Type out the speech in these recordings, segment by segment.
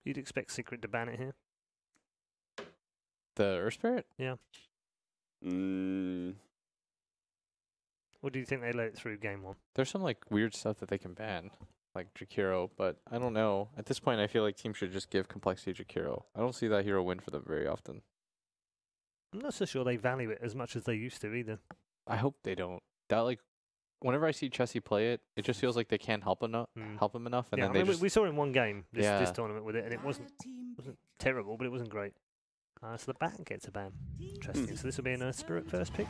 You'd expect Secret to ban it here. The Earth Spirit? Yeah. Mm, Or do you think they let it through game 1? There's some like weird stuff that they can ban, like Jakiro, but I don't know. At this point, I feel like teams should just give complexity Jakiro. I don't see that hero win for them very often. I'm not so sure they value it as much as they used to either. I hope they don't. That like, whenever I see Chessie play it, it just feels like they can't help enough, help him enough, and Yeah, then I they mean, just we saw it in one game this Yeah. tournament with it, and it wasn't terrible, but it wasn't great. So the ban gets a ban. Interesting. So this will be a Spirit first pick.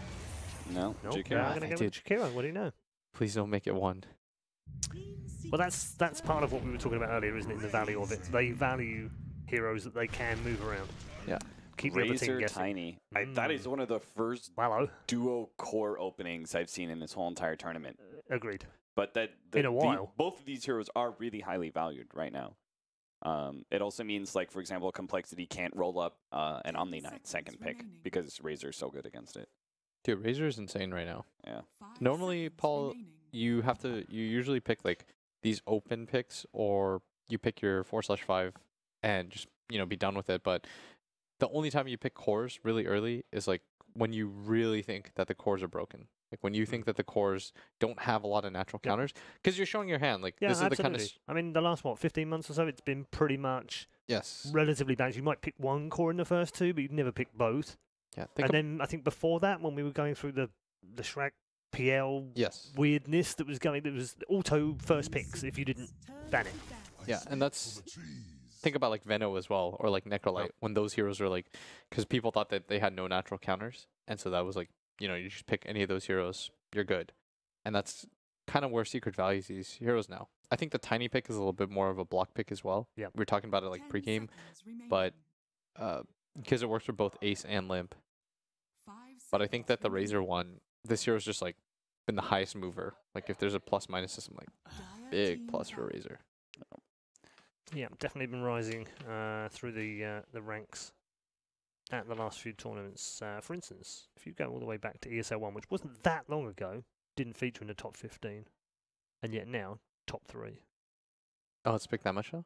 no, Nope. Jakiro. I'm going to go with Jakiro. What do you know? please don't make it one. Well, that's part of what we were talking about earlier, isn't it? In the value of it, they value heroes that they can move around. Yeah. Keep the other team Razor guessing. Tiny. That is one of the first Wallow. duo core openings I've seen in this whole entire tournament. Agreed. But that In a while. both of these heroes are really highly valued right now. It also means, like, for example, complexity can't roll up an Omni Knight second pick because Razor's so good against it. Dude, Razor is insane right now. Yeah. Normally, Paul, you usually pick like these open picks, or you pick your 4/5 and just be done with it. But the only time you pick cores really early is like when you really think that the cores are broken. Like when you think that the cores don't have a lot of natural counters, because you're showing your hand. Like Yeah, this is absolutely. the kind of I mean, the last 15 months or so, it's been pretty much yes, relatively balanced. You might pick one core in the first two, but you'd never pick both. yeah. And then I think before that, when we were going through the Shrek PL yes, weirdness that was going, there was auto first picks if you didn't ban it. yeah, and that's. Think about like Veno as well, or like Necrolite, when those heroes were like, because people thought that they had no natural counters, and so that was like, you just pick any of those heroes, you're good. And that's kind of where Secret values these heroes now. I think the Tiny pick is a little bit more of a block pick as well. Yeah. We were talking about it like pregame, but because it works for both Ace and Limp. But I think that the Razor one, this hero's just like been the highest mover. Like if there's a plus minus system, like big plus for Razor. Yeah, definitely been rising through the ranks at the last few tournaments. For instance, if you go all the way back to ESL 1, which wasn't that long ago, didn't feature in the top 15, and yet now top 3. Oh, it's picked that much though?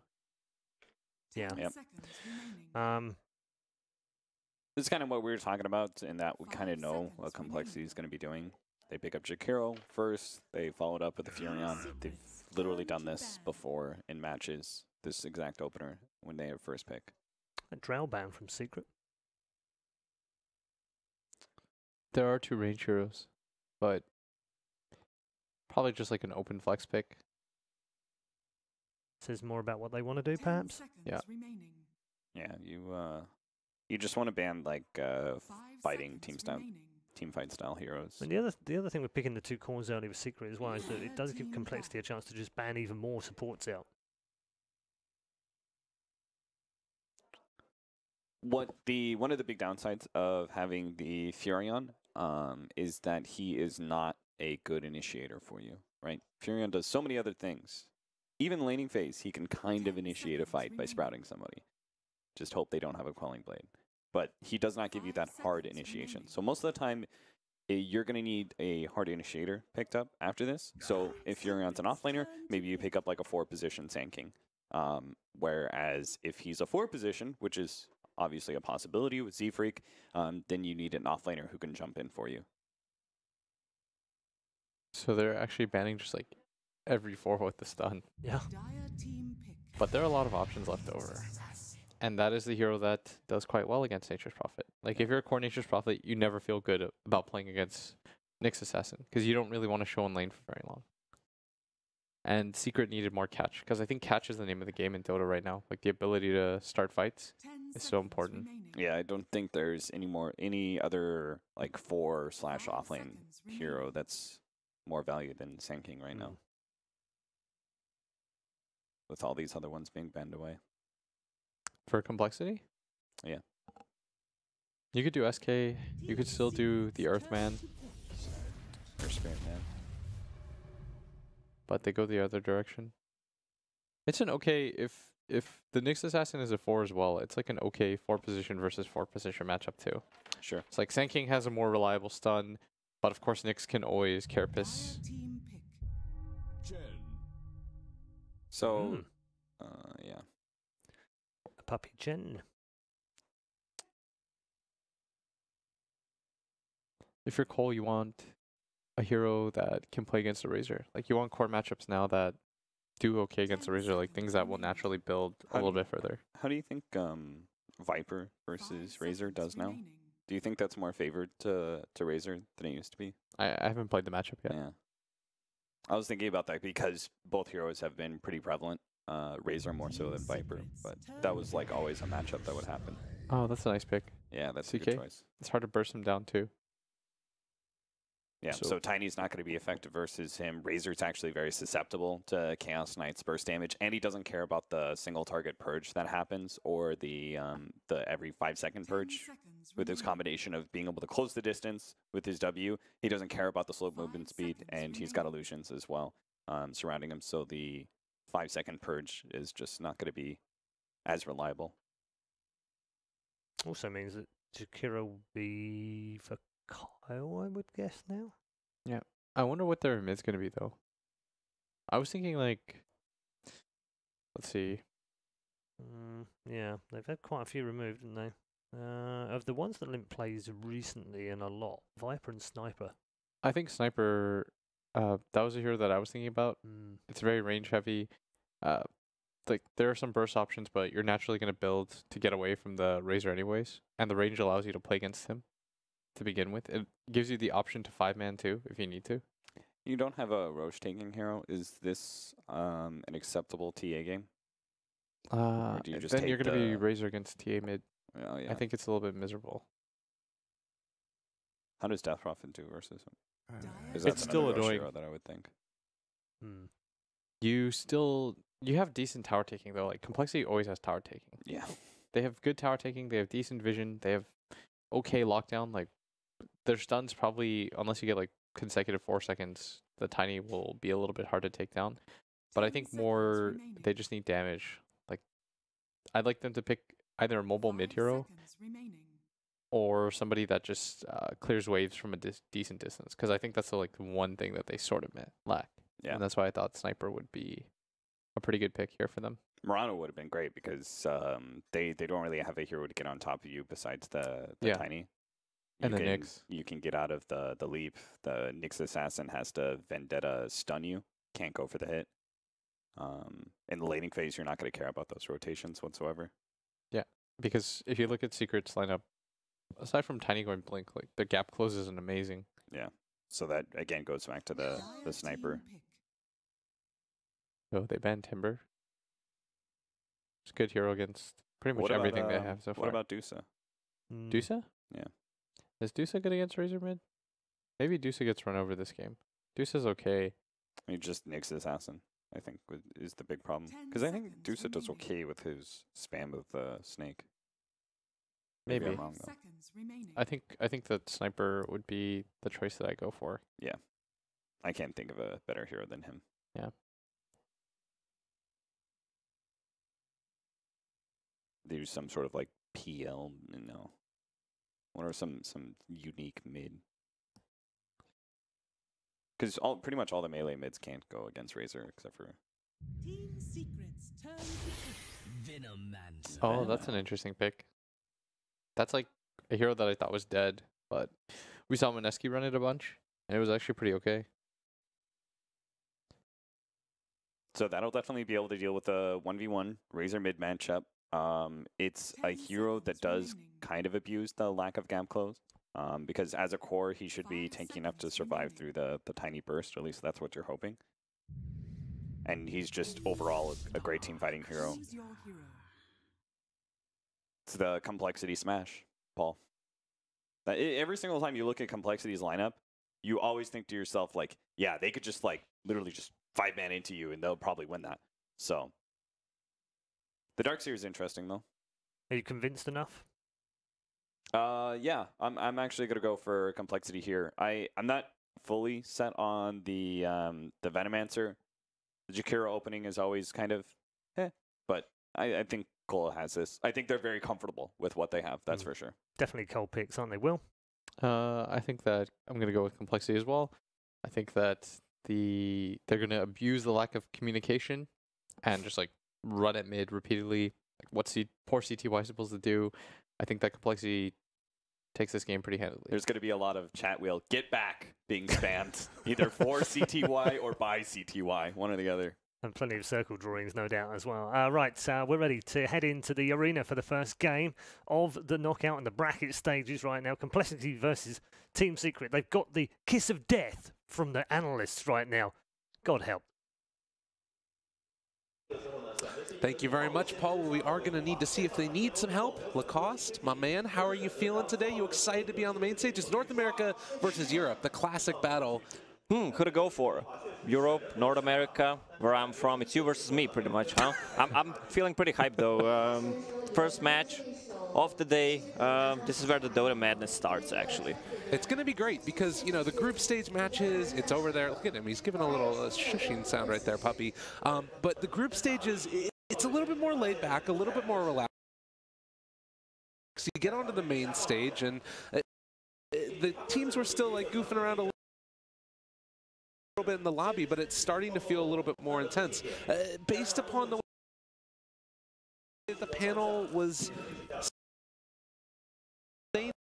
Yeah. Yep. Um, This is kind of what we were talking about, in that we kind of know what complexity is going to be doing. They pick up Jakiro first. They followed up with the Furion. They've literally done this before in matches. This exact opener when they have first pick. a Drow ban from Secret. There are 2 range heroes, but probably just like an open flex pick. Says more about what they want to do, perhaps. Yeah. Yeah, you just want to ban like fighting team fight style heroes. And the other thing with picking the 2 cores early with Secret as well is that it does give complexity a chance to just ban even more supports out. One of the big downsides of having the Furion is that he is not a good initiator for you, right? Furion does so many other things. Even laning phase, he can kind of initiate a fight by sprouting somebody. Just hope they don't have a Quelling Blade. But he does not give you that hard initiation. So most of the time, you're going to need a hard initiator picked up after this. So if Furion's an offlaner, maybe you pick up like a 4-position Sand King. Whereas if he's a 4-position, which is obviously a possibility with Z-Freak, then you need an offlaner who can jump in for you. So they're actually banning just like every 4 with the stun. Yeah. But there are a lot of options left over. And that is the hero that does quite well against Nature's Prophet. Like if you're a core Nature's Prophet, you never feel good about playing against Nyx Assassin, because you don't really want to show in lane for very long. And Secret needed more catch, because I think catch is the name of the game in Dota right now. Like the ability to start fights is so important. Yeah, I don't think there's any other like 4/offlane hero that's more valued than Sand King right now. With all these other ones being banned away. For complexity? Yeah. You could do SK, you could still do the Earthman, Or Spirit Man. but they go the other direction. It's an okay, if the Nyx Assassin is a 4 as well, it's like an okay 4-position versus 4-position matchup too. Sure. It's like Sand King has a more reliable stun, but of course Nyx can always carapace. So, yeah. Puppy Chen. If you're Cole, you want a hero that can play against the Razor. Like, you want core matchups now that do okay against the Razor, like things that will naturally build a little bit further. How do you think Viper versus Razor does now? Do you think that's more favored to Razor than it used to be? I haven't played the matchup yet. Yeah. I was thinking about that because both heroes have been pretty prevalent. Razor more so than Viper, but that was like always a matchup that would happen. Oh, that's a nice pick. Yeah, that's CK? a good choice. It's hard to burst him down too. Yeah, so Tiny's not going to be effective versus him. Razor's actually very susceptible to Chaos Knight's burst damage, and he doesn't care about the single target purge that happens or the every 5-second purge. With his combination of being able to close the distance with his W, he doesn't care about the slow movement speed, and he's got illusions as well surrounding him. So the 5-second purge is just not going to be as reliable. Also means that Jakiro will be for Kyle, I would guess now. Yeah. I wonder what their mid's going to be, though. I was thinking, like, let's see. Yeah, they've had quite a few removed, haven't they? Of the ones that Limp plays recently and a lot, Viper and Sniper. I think Sniper, that was a hero that I was thinking about. It's very range heavy. Like, there are some burst options, but you're naturally going to build to get away from the Razor anyways. And the range allows you to play against him to begin with. It gives you the option to 5-man too, if you need to. You don't have a Roche taking hero. Is this an acceptable TA game? Or do you just then you're take going to be the- Razor against TA mid. Oh, yeah. I think it's a little bit miserable. How does Death Prophet do versus him? 'Cause It's that's still another Roche annoying. hero that I would think. You have decent tower taking though. Like, complexity always has tower taking. Yeah. They have good tower taking. They have decent vision. They have okay lockdown. Like, their stuns probably, unless you get like consecutive 4 seconds, the Tiny will be a little bit hard to take down. But I think more they just need damage. Like, I'd like them to pick either a mobile mid hero or somebody that just clears waves from a decent distance. Because I think that's the one thing that they sort of lack. Yeah. And that's why I thought Sniper would be a pretty good pick here for them. Murano would have been great because they don't really have a hero to get on top of you besides the Yeah. Tiny. And the Nyx. You can get out of the leap. The Nyx assassin has to Vendetta stun you. Can't go for the hit. In the laning phase, you're not going to care about those rotations whatsoever. Because if you look at Secret's lineup, aside from Tiny going blink, like, the gap close isn't amazing. Yeah. So that, again, goes back to the sniper. So they banned Timber. It's a good hero against pretty much What about, everything they have so far. What about Dusa? Dusa? Yeah. Is Dusa good against Razor mid? Maybe Dusa gets run over this game. Dusa's okay. I mean, just Nyx assassin, I think, is the big problem. Because I think Dusa does okay with his spam of the snake. Maybe. I'm wrong, though. I think that Sniper would be the choice that I go for. I can't think of a better hero than him. Yeah. They do some sort of like PL, no. What are some unique mid? Because pretty much all the melee mids can't go against Razor except for. Team Secrets turn to Venomancer. Oh, that's an interesting pick. That's like a hero that I thought was dead, but we saw Mineski run it a bunch, and it was actually pretty okay. So that'll definitely be able to deal with a 1v1 Razor mid matchup. It's a hero that does kind of abuse the lack of gap close. Because as a core, he should be tanky enough to survive through the tiny burst, or at least that's what you're hoping. And he's just overall a great team fighting hero. It's the complexity smash, Paul. Every single time you look at complexity's lineup, you always think to yourself, like, yeah, they could just like literally just 5-man into you and they'll probably win that. So the Darkseer is interesting though. Are you convinced enough? Yeah, I'm actually gonna go for complexity here. I'm not fully set on the Venomancer. The Jakiro opening is always kind of but I think Cole has this. I think they're very comfortable with what they have, that's for sure. Definitely cold picks, aren't they, Will? I think that I'm gonna go with complexity as well. I think that they're gonna abuse the lack of communication and just like run at mid repeatedly, Like, what's poor CTY supposed to do? I think that compLexity takes this game pretty handily. There's going to be a lot of chat wheel get back being spammed, either for CTY or by CTY, one or the other. And plenty of circle drawings, no doubt, as well. Right, we're ready to head into the arena for the first game of the knockout and the bracket stages right now. compLexity versus Team Secret. They've got the kiss of death from the analysts right now. God help. Thank you very much, Paul. We are going to need to see if they need some help. Lacoste, my man, how are you feeling today? You excited to be on the main stage? It's North America versus Europe, the classic battle. Who to go for? Europe, North America, where I'm from. It's you versus me, pretty much, huh? I'm feeling pretty hyped, though. First match of the day. This is where the Dota madness starts, actually. It's going to be great because, you know, the group stage matches, it's over there. Look at him. He's giving a little shushing sound right there, puppy. But the group stages, it's a little bit more laid back, a little bit more relaxed. So you get onto the main stage, and the teams were still, like, goofing around a little bit in the lobby, but it's starting to feel a little bit more intense. Based upon the way the panel was saying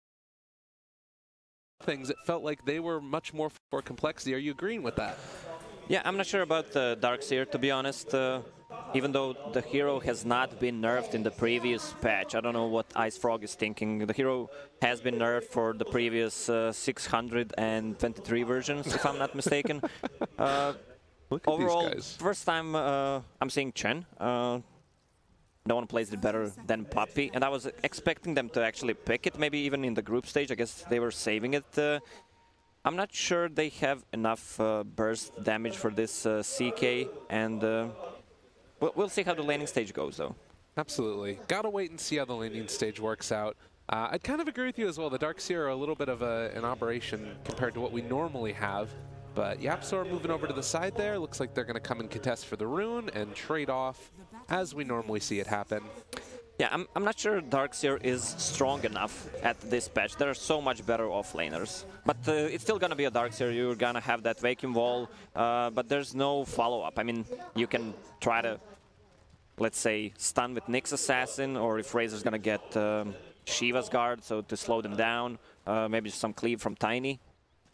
things, it felt like they were much more for compLexity. Are you agreeing with that? Yeah, I'm not sure about the Darkseer, to be honest. Even though the hero has not been nerfed in the previous patch. I don't know what Ice Frog is thinking. The hero has been nerfed for the previous 623 versions, if I'm not mistaken. Look at Overall, these guys. first time I'm seeing Chen. No one plays it better than Puppy, and I was expecting them to actually pick it, maybe even in the group stage. I guess they were saving it. I'm not sure they have enough burst damage for this CK, and we'll see how the laning stage goes, though. Absolutely. Gotta wait and see how the laning stage works out. I'd kind of agree with you as well. The Darkseer are a little bit of an operation compared to what we normally have. But YapzOr moving over to the side there. Looks like they're going to come and contest for the rune and trade off as we normally see it happen. Yeah, I'm not sure Darkseer is strong enough at this patch. There are so much better offlaners. But it's still going to be a Darkseer. You're going to have that vacuum wall, but there's no follow-up. I mean, you can try to, let's say, stun with Nyx Assassin, or if Razor's going to get Shiva's Guard, so to slow them down, maybe some cleave from Tiny.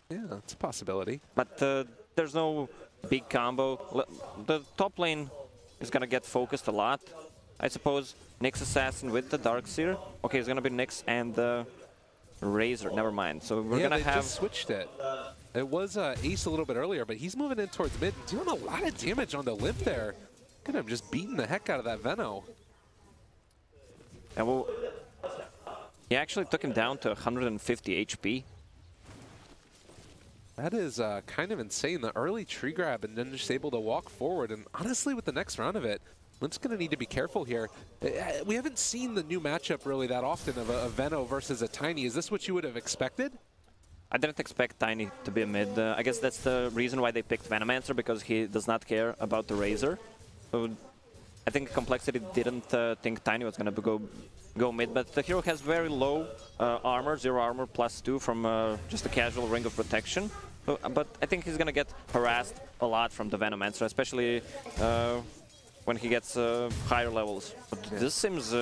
Yeah, it's a possibility. But there's no big combo. The top lane is going to get focused a lot, I suppose. Nyx Assassin with the Darkseer. Okay, it's going to be Nyx and Razor. Never mind. So we're going to have... just switched it. It was Ace a little bit earlier, but he's moving in towards mid, doing a lot of damage on the limp there. Look at him just beating the heck out of that Veno. And well, he actually took him down to 150 HP. That is kind of insane. The early tree grab and then just able to walk forward. And honestly, with the next round of it, Limp's going to need to be careful here. We haven't seen the new matchup really that often of a Veno versus a Tiny. Is this what you would have expected? I didn't expect Tiny to be a mid. I guess that's the reason why they picked Venomancer, because he does not care about the Razor. So I think compLexity didn't think Tiny was going to go mid, but the hero has very low armor, 0 armor +2 from just a casual Ring of Protection. So, but I think he's going to get harassed a lot from the Venomancer, especially when he gets higher levels. But this seems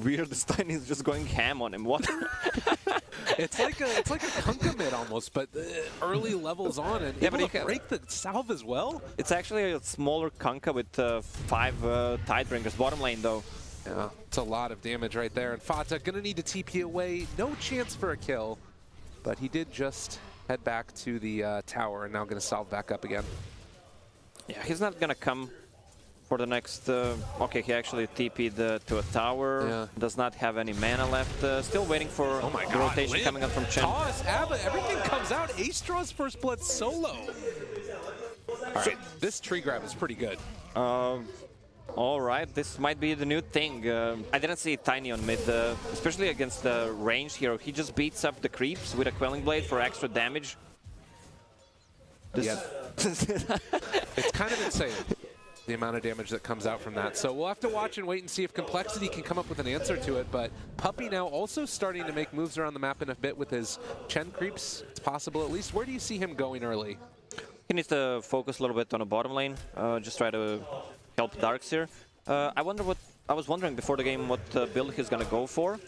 weird. This Tiny is just going ham on him. What? It's like a Kunkka mid almost, but early levels on, and yeah, able but to break the salve as well. It's actually a smaller Kunkka with 5 Tidebringers. Bottom lane, though. Yeah, it's a lot of damage right there. And Fata gonna need to TP away. No chance for a kill, but he did just head back to the tower and now gonna salve back up again. Yeah, he's not gonna come for the next... okay, he actually TP'd to a tower. Yeah. Does not have any mana left. Still waiting for Oh my the God, rotation Limp, coming up from Chen. Toss, Abba, everything comes out. Ace draws first blood solo. All right, this tree grab is pretty good. All right, this might be the new thing. I didn't see Tiny on mid, especially against the range hero. He just beats up the creeps with a Quelling Blade for extra damage. Yeah. It's kind of insane, the amount of damage that comes out from that. So we'll have to watch and wait and see if compLexity can come up with an answer to it. But Puppy now also starting to make moves around the map in a bit with his Chen creeps. It's possible at least. Where do you see him going early? He needs to focus a little bit on the bottom lane, just try to help Darkseer. I wonder what I was wondering before the game what build he's gonna go for.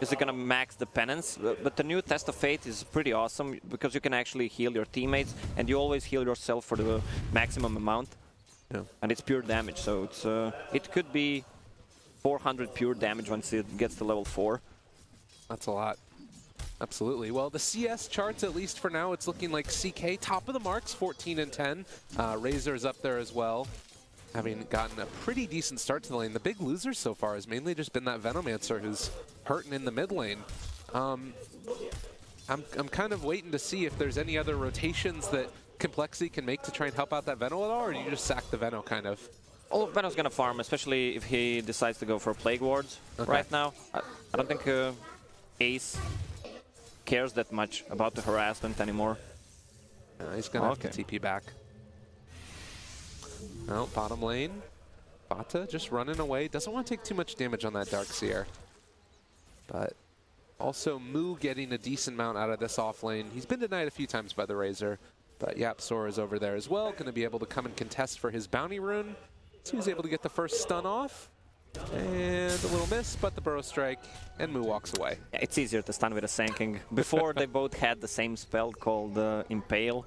Is he gonna max the penance? But the new Test of Fate is pretty awesome because you can actually heal your teammates and you always heal yourself for the maximum amount. Yeah. And it's pure damage, so it's it could be 400 pure damage once it gets to level 4. That's a lot. Absolutely. Well, the CS charts, at least for now, it's looking like CK top of the marks, 14 and 10. Razor is up there as well, having gotten a pretty decent start to the lane. The big losers so far has mainly just been that Venomancer who's hurting in the mid lane. I'm kind of waiting to see if there's any other rotations that compLexity can make to try and help out that Veno at all, or do you just sack the Veno kind of? Oh, Veno's gonna farm, especially if he decides to go for Plague Wards right now. I don't think Ace cares that much about the harassment anymore. He's gonna have to TP back. Well, bottom lane, Bata just running away. Doesn't want to take too much damage on that Darkseer. But also Mu getting a decent amount out of this off lane. He's been denied a few times by the Razor, but Yapsor is over there as well, going to be able to come and contest for his bounty rune. So he was able to get the first stun off. And a little miss, but the Burrow Strike, and Mu walks away. Yeah, it's easier to stun with a Sanking. Before, they both had the same spell called Impale.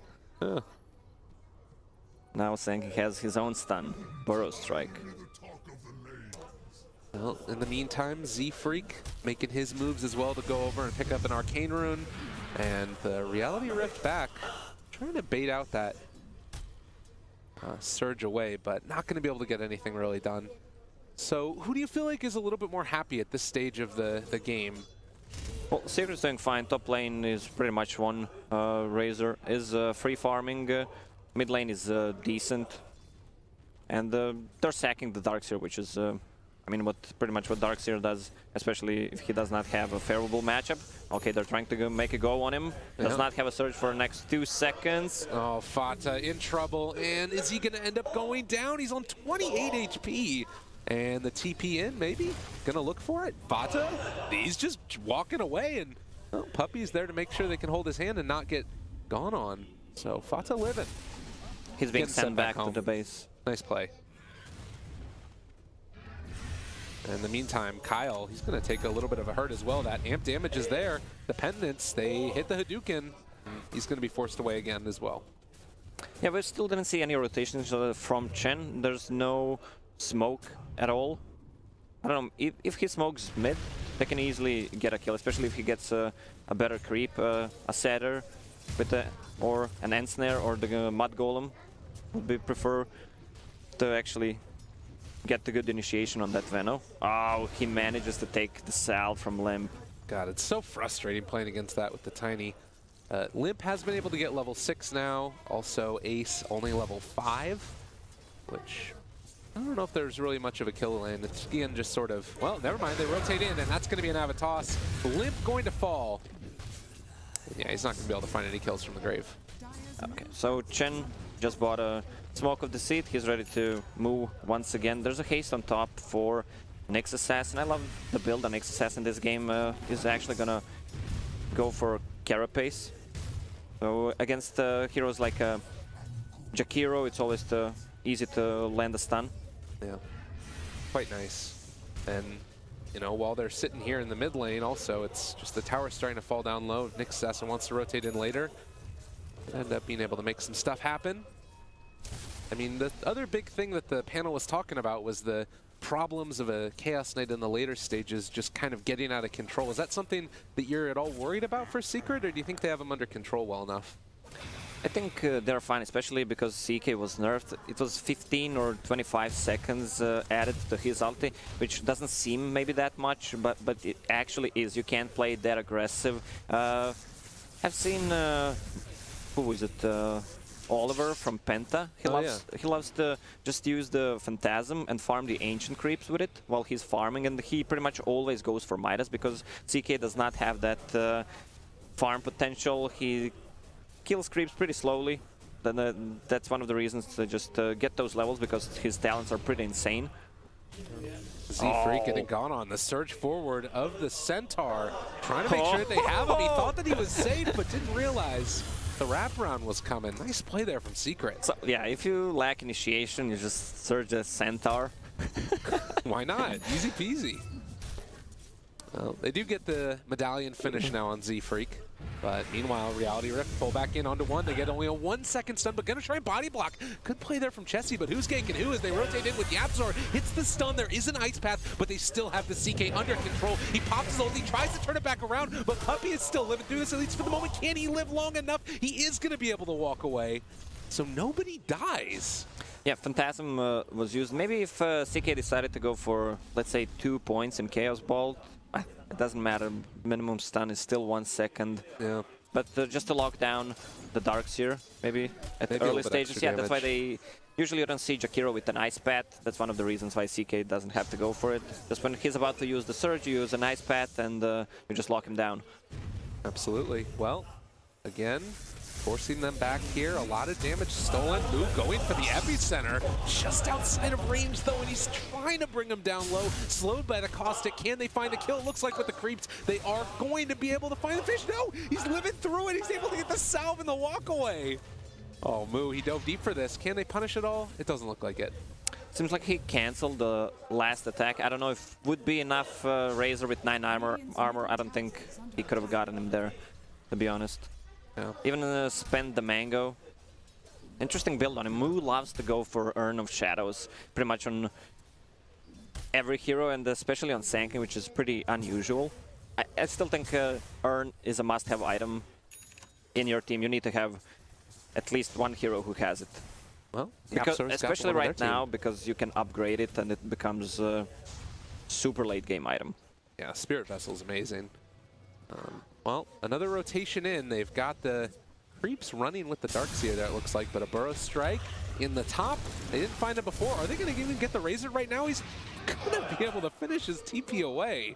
Now Sanking has his own stun, Burrow Strike. Well, in the meantime, Z-Freak making his moves as well to go over and pick up an Arcane Rune. And the Reality Rift back, trying to bait out that surge away, but not going to be able to get anything really done. So who do you feel like is a little bit more happy at this stage of the game? Well, Secret's doing fine. Top lane is pretty much one. Razor is free farming. Mid lane is decent. And they're sacking the Darkseer, which is, I mean, pretty much what Darkseer does, especially if he does not have a favorable matchup. Okay, they're trying to make a go on him. Does not have a surge for the next 2 seconds. Oh, Fata in trouble. And is he going to end up going down? He's on 28 HP. And the TP in, maybe? Gonna look for it? Fata? He's just walking away, and well, Puppy's there to make sure they can hold his hand and not get gone on. So Fata living. He's being sent back to the base. Nice play. In the meantime, Kyle, he's gonna take a little bit of a hurt as well. That amp damage is there. The pendants, they hit the Hadouken. He's gonna be forced away again as well. Yeah, we still didn't see any rotations from Chen. There's no smoke at all. I don't know, if he smokes mid, they can easily get a kill, especially if he gets a better creep, a setter with or an Ensnare or the Mud Golem. Would be prefer to actually get the good initiation on that Veno. Oh, he manages to take the Salve from Limp. God, it's so frustrating playing against that with the Tiny. Limp has been able to get level 6 now. Also, Ace only level 5, which I don't know if there's really much of a kill lane. It's again just sort of, well, never mind, they rotate in, and that's going to be an Avatos. Limp going to fall. Yeah, he's not going to be able to find any kills from the grave. Okay, so Chen just bought a Smoke of Deceit. He's ready to move once again. There's a haste on top for Nyx Assassin. I love the build on Nyx Assassin. This game is actually going to go for Carapace. So against heroes like Jakiro, it's always easy to land a stun. Yeah, quite nice. And, you know, while they're sitting here in the mid lane also, it's just the tower's starting to fall down low. Nyx Assassin wants to rotate in later. End up being able to make some stuff happen. I mean, the other big thing that the panel was talking about was the problems of a Chaos Knight in the later stages just kind of getting out of control. Is that something that you're at all worried about for Secret, or do you think they have them under control well enough? I think they're fine, especially because CK was nerfed. It was 15 or 25 seconds added to his ulti, which doesn't seem maybe that much, but it actually is. You can't play that aggressive. I've seen, who is it, Oliver from Penta. He loves to just use the Phantasm and farm the Ancient Creeps with it while he's farming, and he pretty much always goes for Midas because CK does not have that farm potential. He kills creeps pretty slowly. Then that's one of the reasons to just get those levels, because his talents are pretty insane. Z-Freak getting gone on the surge forward of the Centaur, trying to make sure they have him. He thought that he was safe, but didn't realize the wraparound was coming. Nice play there from Secret. So yeah, if you lack initiation, you just surge a Centaur. Why not? Easy peasy. Well, they do get the medallion finish now on Z-Freak. But meanwhile, Reality Rift pull back in onto one. They get only a 1 second stun, but gonna try and body block. Good play there from Chessie, but who's ganking who as they rotate in with Yapzor? Hits the stun. There is an ice path, but they still have the CK under control. He pops his ult. He tries to turn it back around, but Puppey is still living through this, at least for the moment. Can he live long enough? He is gonna be able to walk away. So nobody dies. Yeah, Phantasm was used. Maybe if CK decided to go for, let's say, 2 points in Chaos Ball, it doesn't matter. Minimum stun is still 1 second. Yeah. But just to lock down the Darks here, maybe at Maybe a early little bit stages. extra Yeah, that's why damage. they usually don't see Jakiro with an ice pad. That's one of the reasons why CK doesn't have to go for it. Just when he's about to use the surge, you use an ice pad and you just lock him down. Absolutely. Well, again, forcing them back here. A lot of damage stolen. Move going for the epicenter. Just outside of range, though, and he's trying to bring him down low. Slowed by the caustic. Can they find a kill? It looks like with the creeps, they are going to be able to find the fish. No! He's living through it. He's able to get the salve and the walk away. Oh, Moo, he dove deep for this. Can they punish it all? It doesn't look like it. Seems like he canceled the last attack. I don't know if would be enough Razor with 9 armor. I don't think he could have gotten him there, to be honest. Yeah. Even spend the mango. Interesting build on him. Moo loves to go for Urn of Shadows pretty much on every hero, and especially on Sankin, which is pretty unusual. I still think Urn is a must-have item in your team. You need to have at least one hero who has it. Well, Because, Yapzor's got especially one on right their team. now, because you can upgrade it and it becomes a super late game item. Yeah, Spirit Vessel's amazing. Well, another rotation in. They've got the creeps running with the Darkseer there, it looks like, but a Burrow Strike in the top. They didn't find it before. Are they going to even get the Razor right now? He's going to be able to finish his TP away.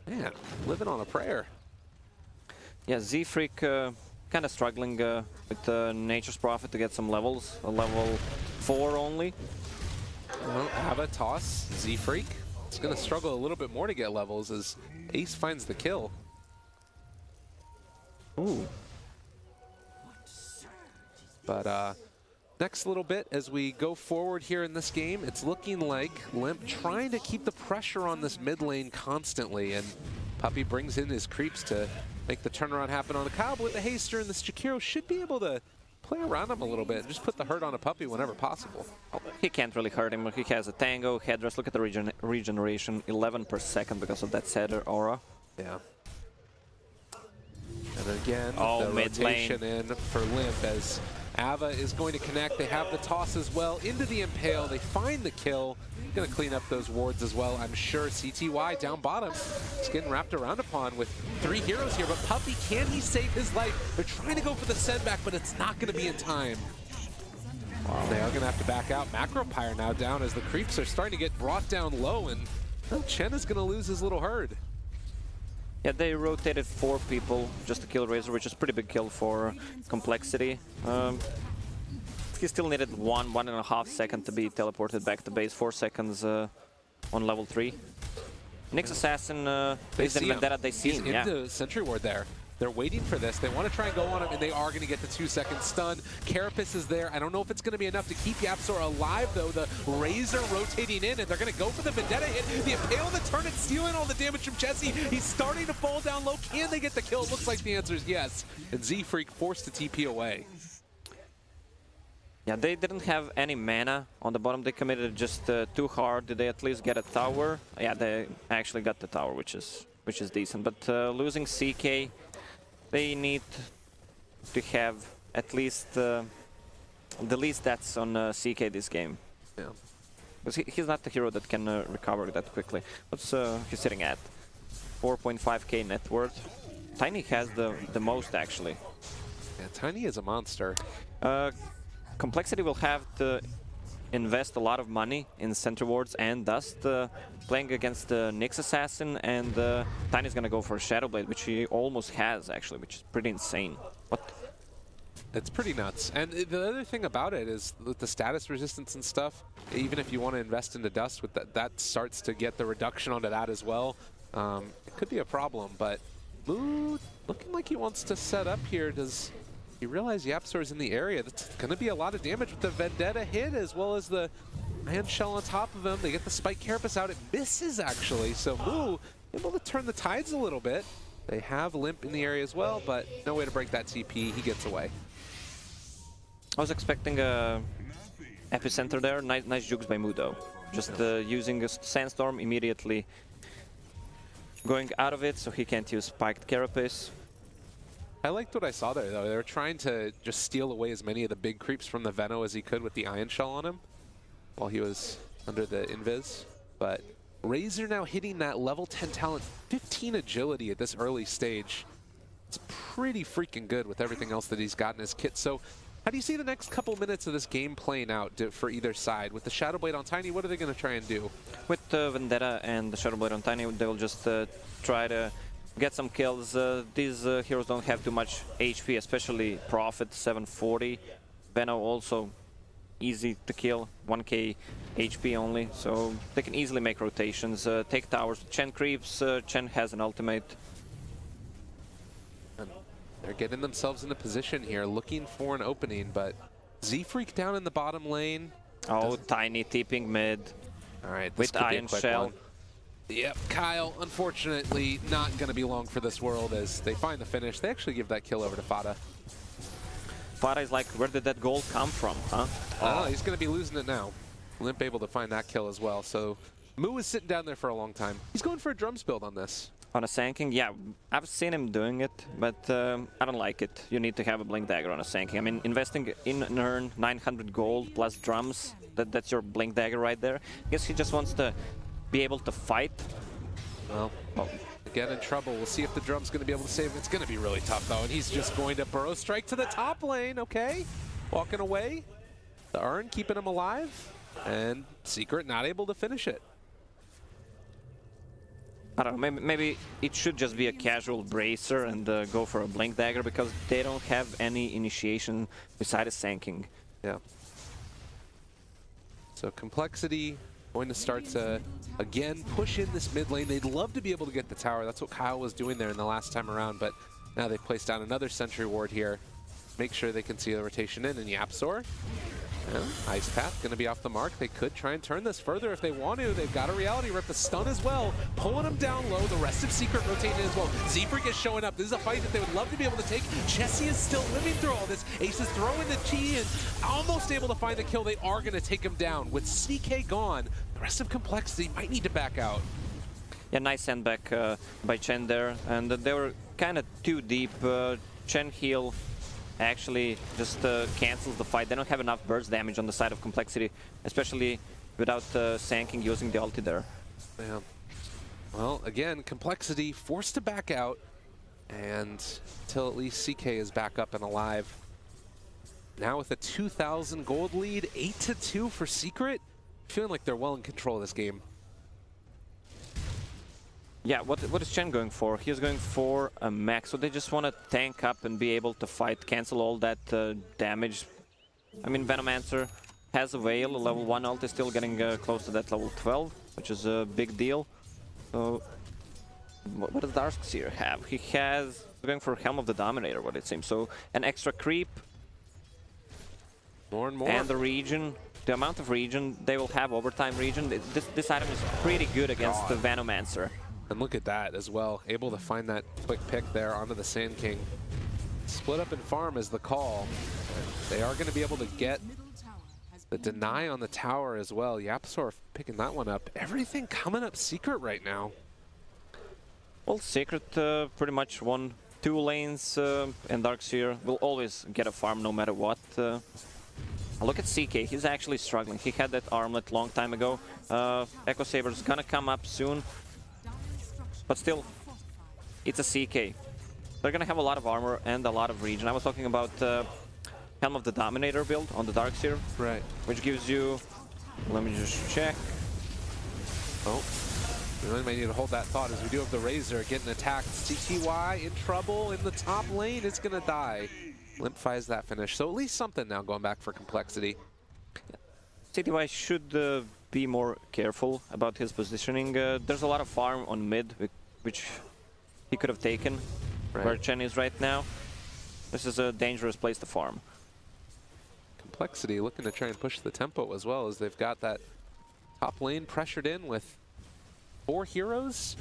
Man, living on a prayer. Yeah, Z-Freak kind of struggling with Nature's Prophet to get some levels. A level 4 only. Well, Ava toss, Z-Freak. It's going to struggle a little bit more to get levels as Ace finds the kill. Ooh. But next little bit as we go forward here in this game, it's looking like Limp trying to keep the pressure on this mid lane constantly, and Puppey brings in his creeps to make the turnaround happen on a Kyle. But with the Haster and the Jakiro should be able to play around him a little bit and just put the hurt on a Puppey whenever possible. He can't really hurt him. He has a Tango, Headrest. Look at the regeneration, 11 per second because of that Setter aura. Yeah. And again, Oh, the mid rotation in for Limp as Ava is going to connect. They have the toss as well into the Impale. They find the kill. Going to clean up those wards as well. I'm sure CTY down bottom is getting wrapped around upon with 3 heroes here. But Puppey, can he save his life? They're trying to go for the send back, but it's not going to be in time. Wow. They are going to have to back out. Macropyre now down as the creeps are starting to get brought down low, and well, Chen is going to lose his little herd. Yeah, they rotated 4 people just to kill Razor, which is a pretty big kill for compLexity. He still needed 1.5 seconds to be teleported back to base, 4 seconds on level 3. Nyx Assassin is in Vendetta, they see him, yeah. He's into Sentry Ward there. They're waiting for this. They want to try and go on him, and they are going to get the 2-second stun. Carapace is there. I don't know if it's going to be enough to keep Yapzor alive, though. The Razor rotating in, and they're going to go for the Vendetta hit. The Impale, the turn, it's stealing all the damage from Chessie. He's starting to fall down low. Can they get the kill? It looks like the answer is yes. And Z-Freak forced to TP away. Yeah, they didn't have any mana on the bottom. They committed just too hard. Did they at least get a tower? Yeah, they actually got the tower, which is decent. But losing CK, they need to have at least the least stats on CK this game. Yeah. Because he's not the hero that can recover that quickly. What's he's sitting at? 4.5k net worth. Tiny has the most, actually. Yeah, Tiny is a monster. compLexity will have to invest a lot of money in center wards and Dust playing against the Nyx Assassin, and Tiny's gonna go for a Shadow Blade, which he almost has actually, which is pretty insane. What? It's pretty nuts. And the other thing about it is with the status resistance and stuff, even if you want to invest into Dust, with that starts to get the reduction onto that as well. It could be a problem, but Moo looking like he wants to set up here. Does he realize Yapzor's in the area? That's going to be a lot of damage with the Vendetta hit as well as the Ion Shell on top of him. They get the Spike Carapace out. It misses, actually. So Moo able to turn the tides a little bit. They have Limp in the area as well, but no way to break that TP. He gets away. I was expecting a epicenter there. Nice jukes by Mudo. Just using a Sandstorm immediately, going out of it so he can't use Spiked Carapace. I liked what I saw there, though. They were trying to just steal away as many of the big creeps from the Veno as he could with the Ion Shell on him while he was under the Invis. But Razor now hitting that level 10 talent, 15 agility at this early stage. It's pretty freaking good with everything else that he's got in his kit. So how do you see the next couple minutes of this game playing out for either side? With the Shadow Blade on Tiny, what are they going to try and do? With Vendetta and the Shadow Blade on Tiny, they will just try to get some kills. These heroes don't have too much HP, especially Prophet, 740. Veno also easy to kill, 1k HP only, so they can easily make rotations, take towers. Chen creeps, Chen has an ultimate. And they're getting themselves in a position here, looking for an opening, but Z-Freak down in the bottom lane. Oh, Tiny tipping mid. All right, with Ion Shell. One. Yep, Kyle, unfortunately, not going to be long for this world as they find the finish. They actually give that kill over to Fada. Fada is like, where did that gold come from, huh? Oh, he's going to be losing it now. Limp able to find that kill as well. So Moo is sitting down there for a long time. He's going for a drums build on this. On a Sanking, yeah, I've seen him doing it, but I don't like it. You need to have a Blink Dagger on a Sanking. I mean, investing in an earn 900 gold plus drums, that's your Blink Dagger right there. I guess he just wants to be able to fight. Well, again in trouble. We'll see if the drum's going to be able to save him. It's going to be really tough, though, and he's just going to burrow strike to the top lane, okay? Walking away. The Urn keeping him alive, and Secret not able to finish it. I don't know, maybe it should just be a casual Bracer and go for a Blink Dagger, because they don't have any initiation besides Sanking. Yeah. So compLexity going to start to, again, push in this mid lane. They'd love to be able to get the tower. That's what Kyle was doing there in the last time around, but now they've placed down another Sentry Ward here. Make sure they can see the rotation in, and Yapzor. Yeah, Ice Path going to be off the mark. They could try and turn this further if they want to. They've got a Reality Rip, the stun as well, pulling them down low. The rest of Secret rotating as well. Z-Freak is showing up. This is a fight that they would love to be able to take. Chessie is still living through all this. Ace is throwing the Chi and almost able to find the kill. They are going to take him down. With CK gone, the rest of compLexity might need to back out. Yeah, nice sandback by Chen there, and they were kind of too deep. Chen heal actually just cancels the fight. They don't have enough burst damage on the side of compLexity, especially without Sanking using the ulti there. Yeah. Well, again, compLexity forced to back out, and until at least CK is back up and alive. Now with a 2,000 gold lead, 8-2 for Secret, feeling like they're well in control of this game. Yeah, what is Chen going for? He's going for a max, so they just want to tank up and be able to fight, cancel all that damage. I mean, Venomancer has a Veil, level 1 ult is still getting close to that level 12, which is a big deal. So, what does Darkseer have? He has, going for Helm of the Dominator, what it seems. So, an extra creep. More and more. And the regen. The amount of regen, they will have overtime regen. This item is pretty good against the Venomancer. And look at that as well, able to find that quick pick there onto the Sand King. Split up and farm is the call. They are going to be able to get the deny on the tower as well. Yapzor picking that one up. Everything coming up Secret right now. Well, Secret pretty much won 2 lanes, and Darkseer will always get a farm no matter what. Look at CK, he's actually struggling. He had that armlet long time ago. Echo Saber's gonna come up soon. But still, it's a CK. They're gonna have a lot of armor and a lot of regen. I was talking about Helm of the Dominator build on the Darkseer. Right. Which gives you... Let me just check. Oh. We really might need to hold that thought as we do have the Razor getting attacked. CTY in trouble in the top lane. It's gonna die. Limp finds that finish. So at least something now going back for compLexity. CTY should be more careful about his positioning. There's a lot of farm on mid, which he could have taken, where Chen is right now. This is a dangerous place to farm. compLexity looking to try and push the tempo as well, as they've got that Top lane pressured in with 4 heroes.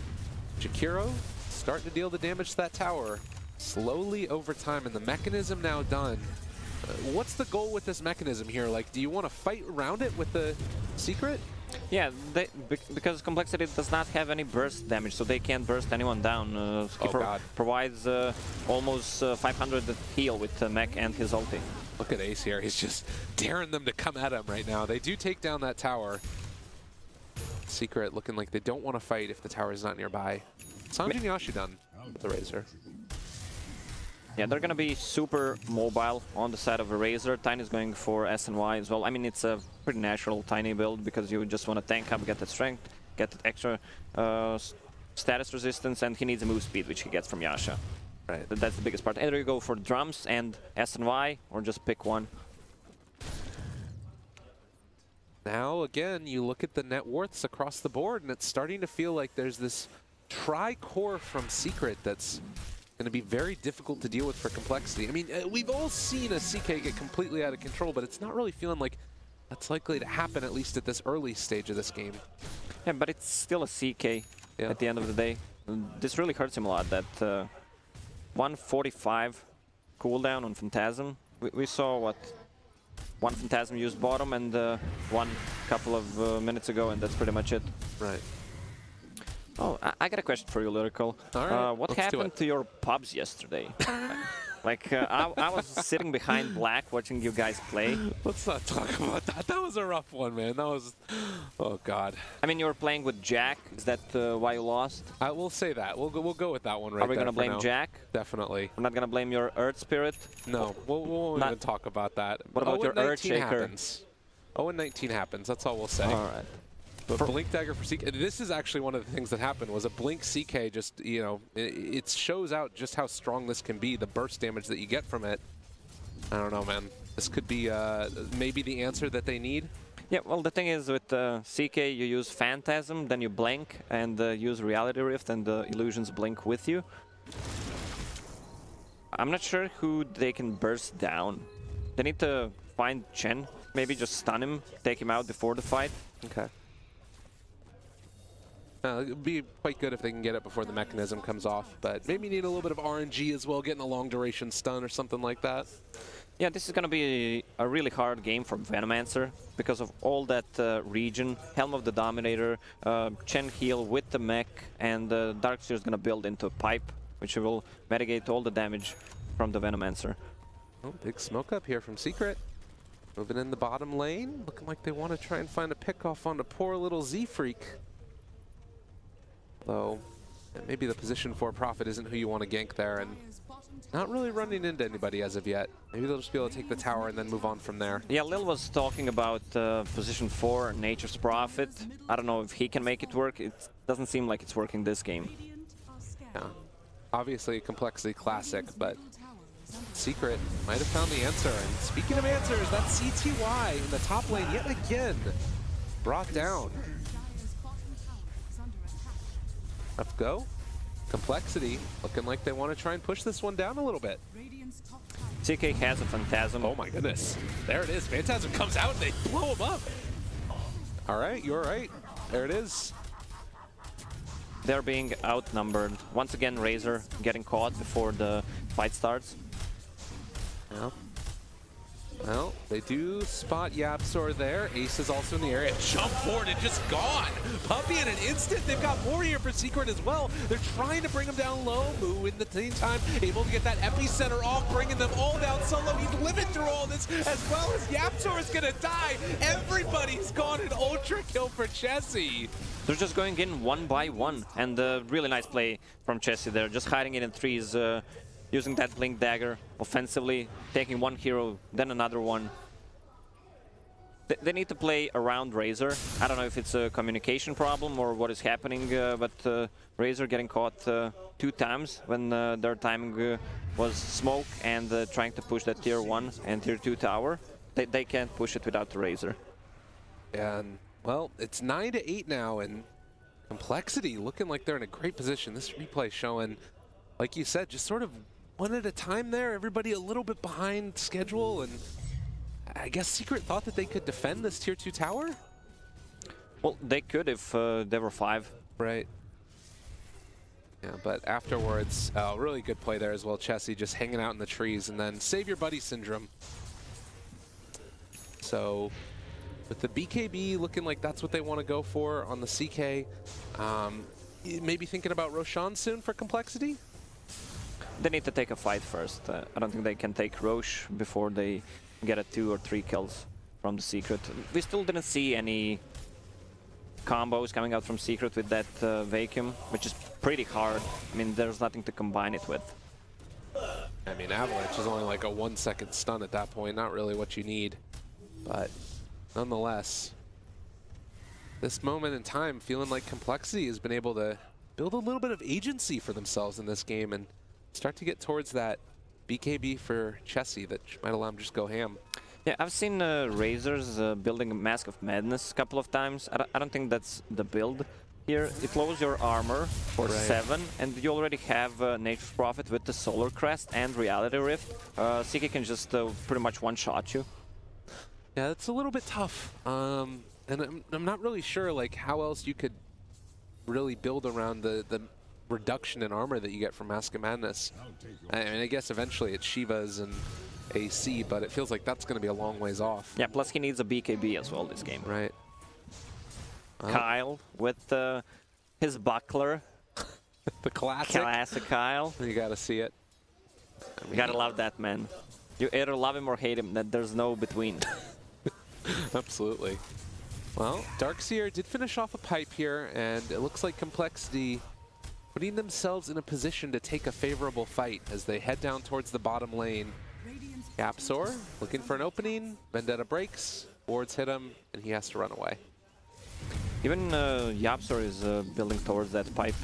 Jakiro starting to deal the damage to that tower slowly over time, and the mechanism now done. What's the goal with this mechanism here? Like, do you want to fight around it with the secret? Yeah, because complexity does not have any burst damage, so they can't burst anyone down. He provides almost 500 heal with mech and his ulti. Look at Ace here. He's just daring them to come at him right now. They do take down that tower. Secret looking like they don't want to fight if the tower is not nearby. Sanjin Yashi done with the Razor. Yeah, they're going to be super mobile on the side of a Razor. Tiny's going for SNY as well. I mean, it's a pretty natural Tiny build because you just want to tank up, get that strength, get that extra status resistance, and he needs a move speed, which he gets from Yasha. Right. That's the biggest part. Either you go for drums and SNY, or just pick one. Now, again, you look at the net worths across the board, and it's starting to feel like there's this tri-core from Secret that's going to be very difficult to deal with for complexity. I mean, we've all seen a CK get completely out of control, but it's not really feeling like that's likely to happen, at least at this early stage of this game. Yeah, but it's still a CK at the end of the day. This really hurts him a lot, that 145 cooldown on Phantasm. We saw, what, one Phantasm used bottom and one couple of minutes ago, and that's pretty much it. Right. Oh, I got a question for you, Lyrical. All right, what happened to your pubs yesterday? Like, I was sitting behind Black watching you guys play. Let's not talk about that. That was a rough one, man. That was... Oh, God. I mean, you were playing with Jack. Is that why you lost? I will say that. We'll go with that one right there. Are we going to blame now. Jack? Definitely. We're not going to blame your Earth Spirit? No, we won't even talk about that. What about your Earth Shaker? Happens. 0-19 happens. That's all we'll say. All right. But Blink Dagger for CK, this is actually one of the things that happened, was a Blink CK just, you know, it shows out just how strong this can be, the burst damage that you get from it. I don't know, man. This could be maybe the answer that they need. Yeah, well, the thing is with CK, you use Phantasm, then you blink, and use Reality Rift, and the illusions blink with you. I'm not sure who they can burst down. They need to find Chen, maybe just stun him, take him out before the fight. Okay. It would be quite good if they can get it before the mechanism comes off, but maybe need a little bit of RNG as well, getting a long duration stun or something like that. Yeah, this is going to be a really hard game for Venomancer because of all that region. Helm of the Dominator, Chen heal with the mech, and Darkseer is going to build into a pipe, which will mitigate all the damage from the Venomancer. Oh, big smoke up here from Secret. Moving in the bottom lane, looking like they want to try and find a pick-off on the poor little Z-Freak. Though, maybe the position for Prophet isn't who you want to gank there, and not really running into anybody as of yet. Maybe they'll just be able to take the tower and then move on from there. Yeah, Lil was talking about position 4, Nature's Prophet. I don't know if he can make it work. It doesn't seem like it's working this game. Yeah, obviously a complexity classic, but Secret might have found the answer. And speaking of answers, that's CTY in the top lane yet again brought down. Let's go. Complexity looking like they want to try and push this one down a little bit. CK has a Phantasm. Oh my goodness. There it is. Phantasm comes out and they blow him up. All right, you're right. There it is. They're being outnumbered. Once again, Razor getting caught before the fight starts. Yeah. Well, they do spot Yapsor there. Ace is also in the area. Jump forward and just gone. Puppey in an instant. They've got more here for Secret as well. They're trying to bring him down low. Moo in the meantime able to get that epicenter off, bringing them all down solo. He's living through all this as well as Yapsor is going to die. Everybody's gone an ultra kill for Chessie. They're just going in one by one. And really nice play from Chessie there. Just hiding it in trees. Using that Blink Dagger offensively, taking one hero, then another one. They need to play around Razor. I don't know if it's a communication problem or what is happening, but Razor getting caught 2 times when their timing was smoke and trying to push that tier 1 and tier 2 tower. They can't push it without the Razor. And, well, it's 9-8 now, and Complexity looking like they're in a great position. This replay showing, like you said, just sort of one at a time there, everybody a little bit behind schedule, and I guess Secret thought that they could defend this tier 2 tower? Well, they could if they were 5. Right. Yeah, but afterwards, really good play there as well. Chessie just hanging out in the trees, and then save your buddy syndrome. So with the BKB looking like that's what they want to go for on the CK, maybe thinking about Roshan soon for compLexity? They need to take a fight first. I don't think they can take Roche before they get a 2 or 3 kills from the Secret. We still didn't see any combos coming out from Secret with that vacuum, which is pretty hard. I mean, there's nothing to combine it with. I mean, Avalanche is only like a 1-second stun at that point, not really what you need. But nonetheless, this moment in time, feeling like compLexity has been able to build a little bit of agency for themselves in this game and start to get towards that BKB for Chessie that might allow him to just go ham. Yeah, I've seen Razors building a Mask of Madness a couple of times. I don't think that's the build here. It lowers your armor for 7, and you already have Nature's Prophet with the Solar Crest and Reality Rift. CK can just pretty much one-shot you. Yeah, it's a little bit tough. And I'm not really sure like how else you could really build around the reduction in armor that you get from Mask of Madness. I mean, I guess eventually it's Shiva's and AC, but it feels like that's going to be a long ways off. Yeah, plus he needs a BKB as well this game. Right. Kyle with his buckler. The classic. Classic Kyle. You got to see it. I mean, You gotta love that man. You either love him or hate him. There's no between. Absolutely. Well, Darkseer did finish off a pipe here, and it looks like compLexity putting themselves in a position to take a favorable fight as they head down towards the bottom lane. Yapzor looking for an opening. Vendetta breaks. Wards hit him, and he has to run away. Even Yapzor is building towards that pipe.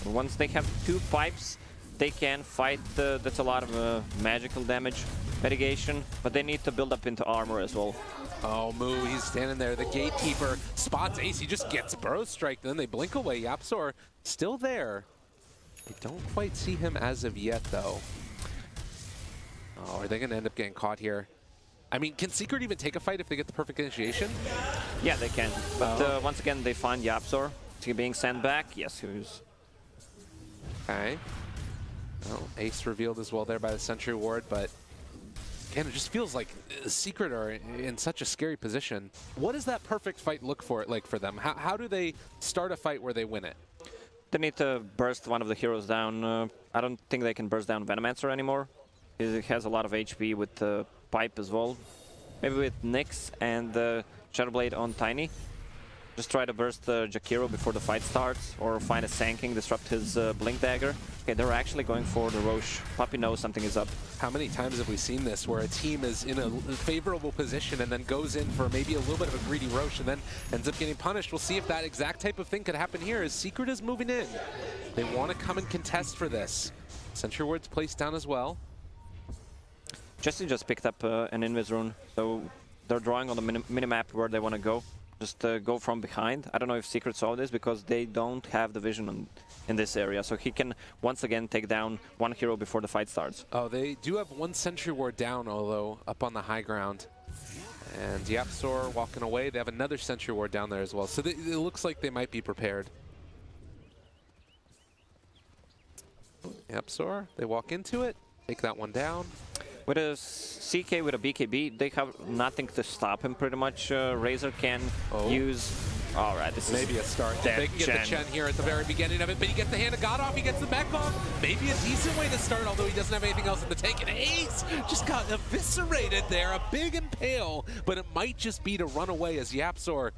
Once they have 2 pipes, they can fight. That's a lot of magical damage mitigation, but they need to build up into armor as well. Oh, Moo, he's standing there. The Gatekeeper spots Ace. He just gets Burrow Strike. Then they blink away. Yapzor still there. They don't quite see him as of yet, though. Oh, are they going to end up getting caught here? I mean, can Secret even take a fight if they get the perfect initiation? Yeah, they can. But once again, they find Yapzor. Is he being sent back? Yes, he is. Okay. Well, Ace revealed as well there by the Sentry Ward, but again, it just feels like Secret are in such a scary position. What does that perfect fight look like for them? How do they start a fight where they win it? They need to burst one of the heroes down. I don't think they can burst down Venomancer anymore. He has a lot of HP with the pipe as well. Maybe with Nyx and Shadowblade on Tiny. Just try to burst Jakiro before the fight starts, or find a Sanking, disrupt his Blink Dagger. Okay, they're actually going for the Roche. Puppy knows something is up. How many times have we seen this where a team is in a favorable position and then goes in for maybe a little bit of a greedy Roche and then ends up getting punished? We'll see if that exact type of thing could happen here as Secret is moving in. They want to come and contest for this. Sentry Ward's placed down as well. Jesse just picked up an Invis rune, so they're drawing on the minimap where they want to go. Just go from behind. I don't know if Secret saw this because they don't have the vision in this area, so he can once again take down one hero before the fight starts. Oh, they do have one Sentry Ward down, although up on the high ground. And Yapzor walking away. They have another Sentry Ward down there as well, so it looks like they might be prepared. Yapzor, they walk into it, take that one down. With a CK with a BKB, they have nothing to stop him pretty much. Razor can use... Alright, this maybe is a start. If they can get the Chen here at the very beginning of it, but he gets the Hand of God off, he gets the mech off. Maybe a decent way to start, although he doesn't have anything else in the tank. And Ace just got eviscerated there, a big impale, but it might just be to run away as Yapzor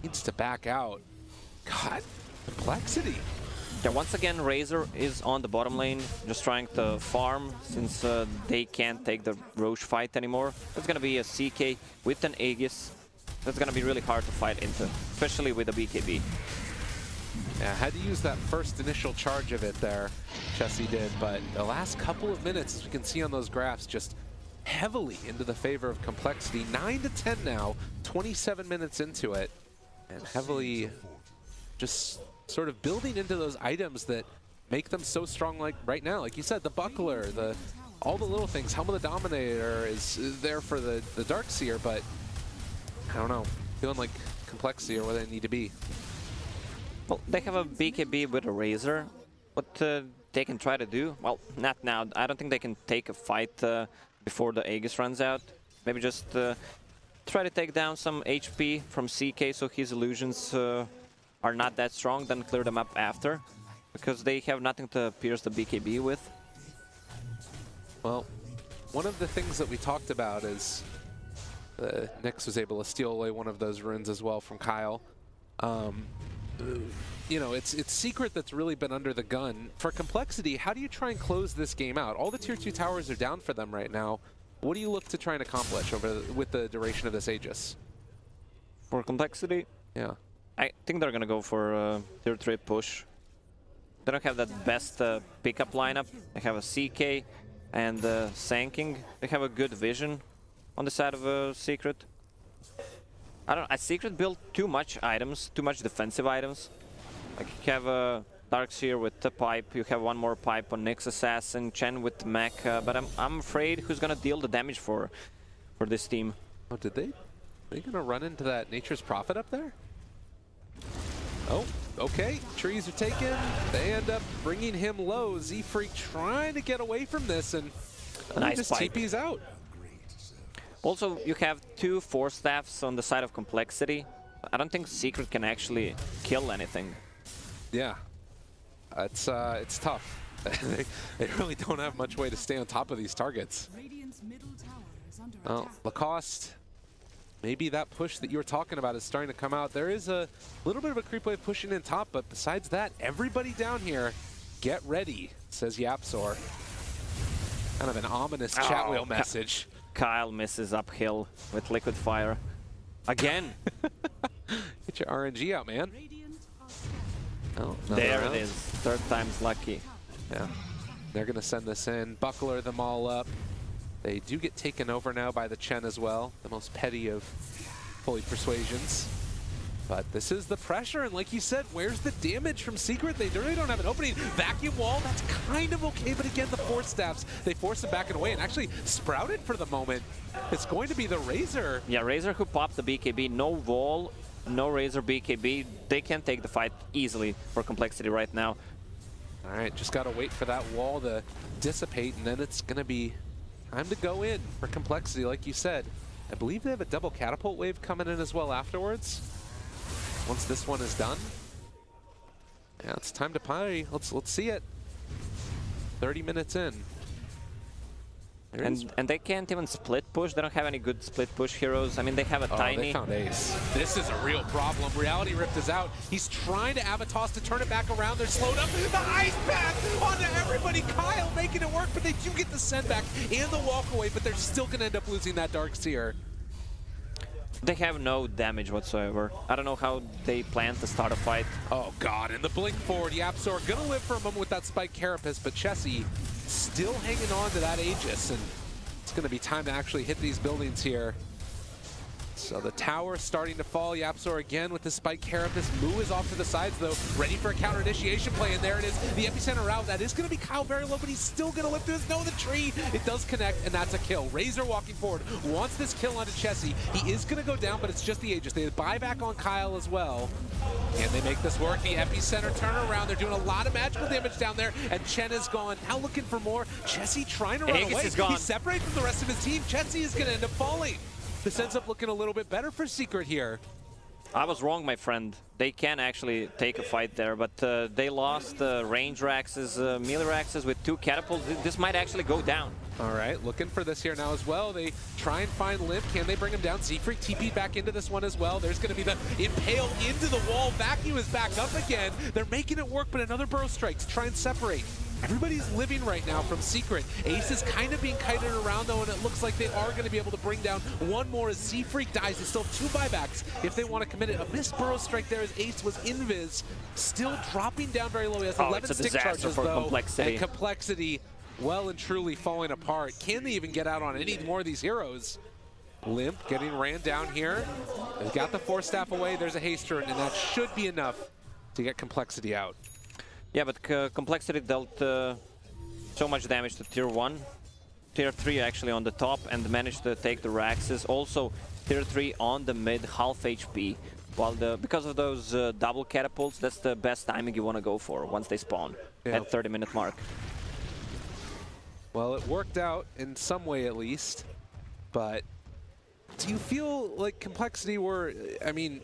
needs to back out. God, compLexity. Yeah, once again, Razor is on the bottom lane, just trying to farm since they can't take the Roche fight anymore. That's going to be a CK with an Aegis. That's going to be really hard to fight into, especially with a BKB. Yeah, had to use that first initial charge of it there, Chessie did, but the last couple of minutes, as we can see on those graphs, just heavily into the favor of compLexity. 9-10 now, 27 minutes into it, and heavily just sort of building into those items that make them so strong, like right now. Like you said, the buckler, all the little things. Helm of the Dominator is there for the Darkseer, but I don't know. Feeling like complexity or where they need to be. Well, they have a BKB with a Razor. What they can try to do? Well, not now. I don't think they can take a fight before the Aegis runs out. Maybe just try to take down some HP from CK so his illusions are not that strong, then clear them up after. Because they have nothing to pierce the BKB with. Well, one of the things that we talked about is Nyx was able to steal away one of those runes as well from Kyle. You know, it's Secret that's really been under the gun. For complexity, how do you try and close this game out? All the tier 2 towers are down for them right now. What do you look to try and accomplish with the duration of this Aegis? For complexity, yeah, I think they're gonna go for a tier 3 push. They don't have that best pickup lineup. They have a CK and Sanking. They have a good vision on the side of Secret. I don't know, Secret built too much items, too much defensive items. Like you have a Darkseer with the pipe, you have one more pipe on Nyx Assassin, Chen with mech, but I'm afraid who's gonna deal the damage for this team. Oh, did they? Are they gonna run into that Nature's Prophet up there? Oh, okay. Trees are taken. They end up bringing him low. Z-Freak trying to get away from this, and nice just pipe. TP's out. Also, you have 2 Force Staffs on the side of complexity. I don't think Secret can actually kill anything. Yeah, it's tough. they really don't have much way to stay on top of these targets. Radiant's middle tower is under Well, attack. Lacoste, maybe that push that you were talking about is starting to come out. There is a little bit of a creep wave pushing in top, but besides that, everybody down here, get ready, says Yapzor. Kind of an ominous chat wheel message. Kyle misses uphill with Liquid Fire. Again! Get your RNG out, man. Radiant are Oh, There it is. 3rd time's lucky. Yeah. They're going to send this in, buckler them all up. They do get taken over now by the Chen as well, the most petty of holy persuasions. But this is the pressure, and like you said, where's the damage from Secret? They really don't have an opening. Vacuum wall, that's kind of okay, but again, the Force Staffs, they force it back and away, and actually sprouted for the moment. It's going to be the Razor. Yeah, Razor who popped the BKB, no wall, no Razor BKB. They can take the fight easily for complexity right now. All right, just got to wait for that wall to dissipate, and then it's going to be time to go in for complexity, like you said. I believe they have a double catapult wave coming in as well afterwards. Once this one is done, yeah, it's time to party. Let's see it. 30 minutes in. And they can't even split push. They don't have any good split push heroes. I mean, they have a tiny. They found Ace. This is a real problem. Reality Rift is out. He's trying to Avatos to turn it back around. They're slowed up. The ice path onto everybody. Kyle making it work, but they do get the send back and the walk away, but they're still going to end up losing that Darkseer. They have no damage whatsoever. I don't know how they plan to start a fight. Oh god, and the blink forward, Yapzor gonna live for a moment with that Spike Carapace, but Chessie still hanging on to that Aegis, and it's gonna be time to actually hit these buildings here. So the tower starting to fall. Yapzor again with the Spike Carapace. Moo is off to the sides though, ready for a counter initiation play, and there it is. The epicenter route, that is gonna be Kyle very low, but he's still gonna lift his no the tree. It does connect, and that's a kill. Razor walking forward, wants this kill onto Chessie. He is gonna go down, but it's just the Aegis. They buy back on Kyle as well. And they make this work. The epicenter turnaround. They're doing a lot of magical damage down there, and Chen is gone. Now looking for more. Chessie trying to run Aegis away. is gone. He's separated from the rest of his team. Chessie is gonna end up falling. This ends up looking a little bit better for Secret here. I was wrong, my friend. They can actually take a fight there, but they lost range Raxes, melee Raxes with 2 catapults. This might actually go down. All right, looking for this here now as well. They try and find Limp. Can they bring him down? Z-Freak TP'd back into this one as well. There's going to be the impale into the wall. Vacuum is back up again. They're making it work, but another burrow strike to try and separate. Everybody's living right now from Secret. Ace is kind of being kited around though, and it looks like they are going to be able to bring down one more as Z-Freak dies. They still have 2 buybacks if they want to commit it. A missed burrow strike there as Ace was invis. Still dropping down very low. He has 11 it's a stick disaster charges for though. complexity. And complexity well and truly falling apart. Can they even get out on any more of these heroes? Limp getting ran down here. They've got the Force Staff away. There's a haste turret, and that should be enough to get complexity out. Yeah, but complexity dealt so much damage to tier 1. Tier 3 actually on the top, and managed to take the Raxes. Also, tier 3 on the mid, half HP. While because of those double catapults, that's the best timing you want to go for once they spawn at 30-minute mark. Well, it worked out in some way at least, but do you feel like compLexity were, I mean,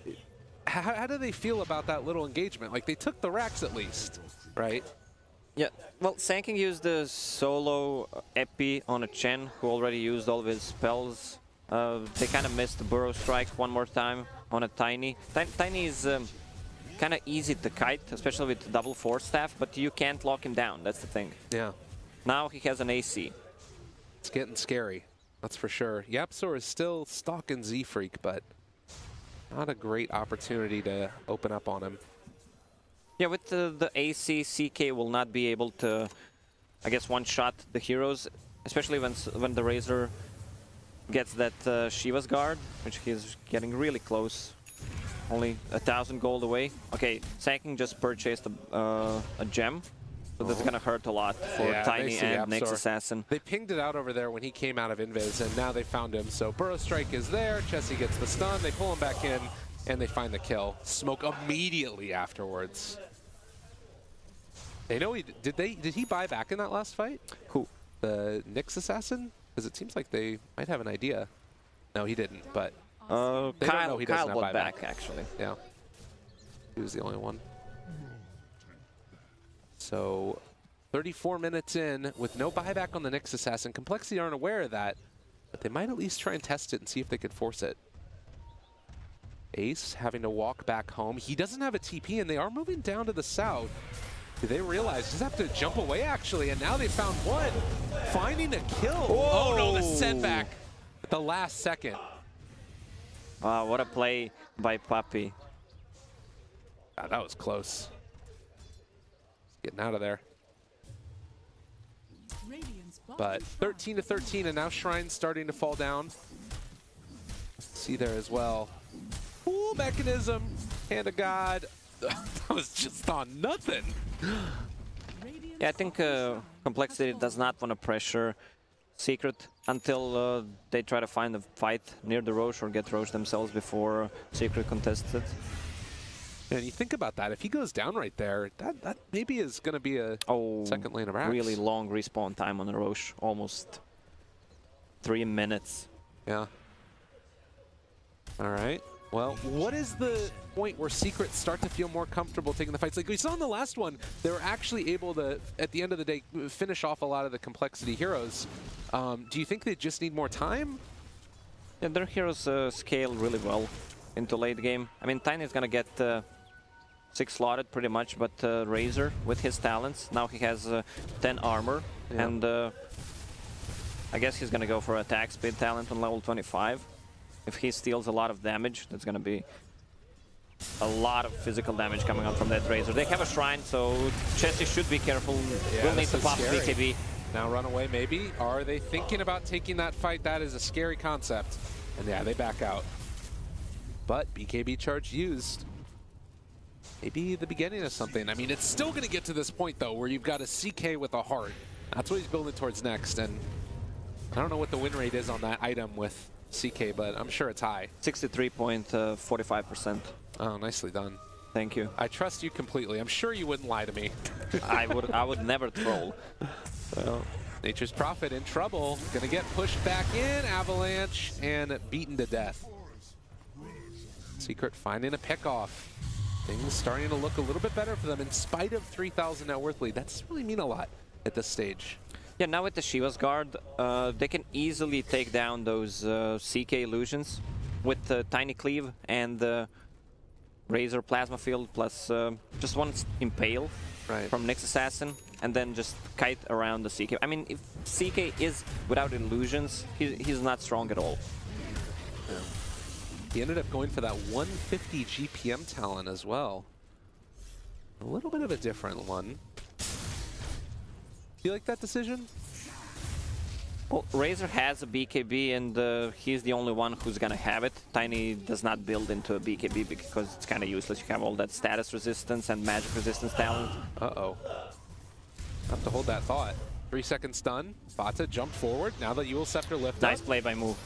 how do they feel about that little engagement? Like, they took the racks at least, right? Yeah, well, Sanking used the solo Epi on a Chen, who already used all of his spells. They kind of missed the Burrow Strike one more time on a Tiny. Tiny is kind of easy to kite, especially with double Force Staff, but you can't lock him down, that's the thing. Yeah. Now he has an AC. It's getting scary, that's for sure. Yapzor is still stalking Z-Freak, but not a great opportunity to open up on him. Yeah, with the AC, CK will not be able to, I guess, one-shot the heroes, especially when the Razor gets that Shiva's Guard, which he's getting really close. Only 1,000 gold away. Okay, Sanking just purchased a gem, so that's gonna hurt a lot for Tiny and Nyx Assassin. They pinged it out over there when he came out of Invis, and now they found him. So Burrow Strike is there, Chessie gets the stun, they pull him back in, and they find the kill. Smoke immediately afterwards. They know did he buy back in that last fight? Who? The Nyx Assassin? Because it seems like they might have an idea. No, he didn't, but they don't know he doesn't Kyle have bought buyback. back, actually. Yeah. He was the only one. So 34 minutes in with no buyback on the Nyx Assassin. compLexity aren't aware of that, but they might at least try and test it and see if they could force it. Ace having to walk back home. He doesn't have a TP, and they are moving down to the south. Do they realize just have to jump away, actually, and now they found one. Finding a kill. Whoa. Oh, no, the setback at the last second. Wow, what a play by Puppy. God, that was close. Getting out of there. But 13 to 13, and now Shrine's starting to fall down. See there as well. Pool mechanism, hand of God. That was just on nothing. Yeah, I think compLexity does not want to pressure Secret until they try to find a fight near the Roche or get Roche themselves before Secret contests it. And you think about that, if he goes down right there, that maybe is going to be a second lane of racks. Really long respawn time on the Roche, almost 3 minutes. Yeah. All right. Well, what is the point where Secrets start to feel more comfortable taking the fights? Like we saw in the last one, they were actually able to, at the end of the day, finish off a lot of the compLexity heroes. Do you think they just need more time? Yeah, their heroes scale really well into late game. I mean, Tiny is going to get 6 slotted pretty much, but Razor with his talents, now he has 10 armor, and I guess he's going to go for attack speed talent on level 25. If he steals a lot of damage, that's going to be a lot of physical damage coming out from that Razor. They have a Shrine, so Chessie should be careful. Yeah, We'll need to pop scary. BKB. Now run away, maybe? Are they thinking about taking that fight? That is a scary concept. And yeah, they back out. But BKB charge used. Maybe the beginning of something. I mean, it's still going to get to this point, though, where you've got a CK with a heart. That's what he's building towards next. And I don't know what the win rate is on that item with CK, but I'm sure it's high. 63.45%. Oh, nicely done. Thank you. I trust you completely. I'm sure you wouldn't lie to me. I would never troll. Well, Nature's Prophet in trouble. Gonna get pushed back in, Avalanche, and beaten to death. Secret finding a pickoff. Things starting to look a little bit better for them in spite of 3,000 net worth lead. That doesn't really mean a lot at this stage. Yeah, now with the Shiva's Guard, they can easily take down those CK illusions with Tiny Cleave and Razor Plasma Field plus just one Impale from Nyx Assassin, and then just kite around the CK. I mean, if CK is without illusions, he's not strong at all. Yeah. He ended up going for that 150 GPM talent as well. A little bit of a different one. Do you like that decision? Well, Razor has a BKB, and he's the only one who's gonna have it. Tiny does not build into a BKB because it's kind of useless. You have all that status resistance and magic resistance talent. Uh-oh. Have to hold that thought. 3 seconds stun. Bata jumped forward. Now that Eul Scepter lifted Nice up. play by Move.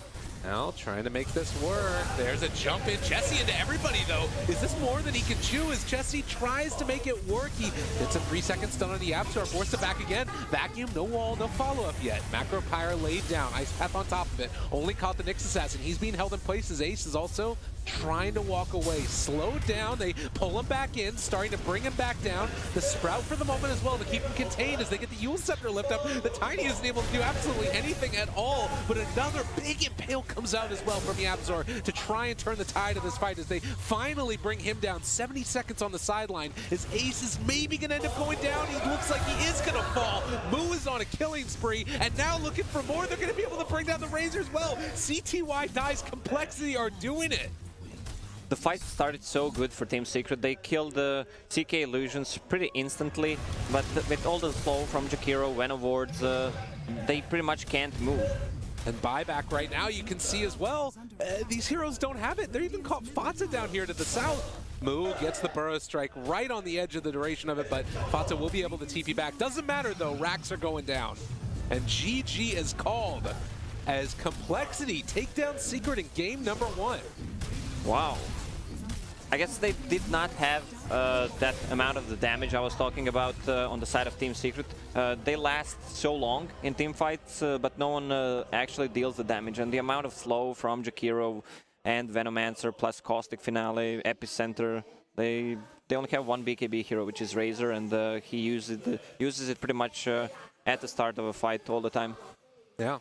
Now trying to make this work. There's a jump in. Jesse into everybody, though. Is this more than he can chew as Jesse tries to make it work? He gets a 3-second stun on the Absol, forced it back again. Vacuum, no wall, no follow-up yet. Macro Pyre laid down. Ice Path on top of it. Only caught the Nyx Assassin. He's being held in place as Ace is also trying to walk away. Slowed down. They pull him back in, starting to bring him back down. The Sprout for the moment as well to keep him contained as they get the Yule Scepter lift up. The Tiny isn't able to do absolutely anything at all, but another big impale comes out as well from the Absol to try and turn the tide of this fight as they finally bring him down. 70 seconds on the sideline as Ace is maybe going to end up going down. He looks like he is going to fall. Moo is on a killing spree and now looking for more. They're going to be able to bring down the Razor as well. CTY dies. compLexity are doing it. The fight started so good for Team Secret. They killed the CK Illusions pretty instantly, but with all the flow from Jakiro, Venom wards, they pretty much can't move. And buyback right now, you can see as well, these heroes don't have it. They're even caught Fatsa down here to the south. Moo gets the Burrow Strike right on the edge of the duration of it, but Fatsa will be able to TP back. Doesn't matter though, racks are going down. And GG is called as compLexity take down Secret in game number 1. Wow. I guess they did not have that amount of the damage I was talking about on the side of Team Secret. They last so long in team fights, but no one actually deals the damage. And the amount of flow from Jakiro and Venomancer plus Caustic Finale, Epicenter, they only have one BKB hero, which is Razor, and he uses it pretty much at the start of a fight all the time. Yeah,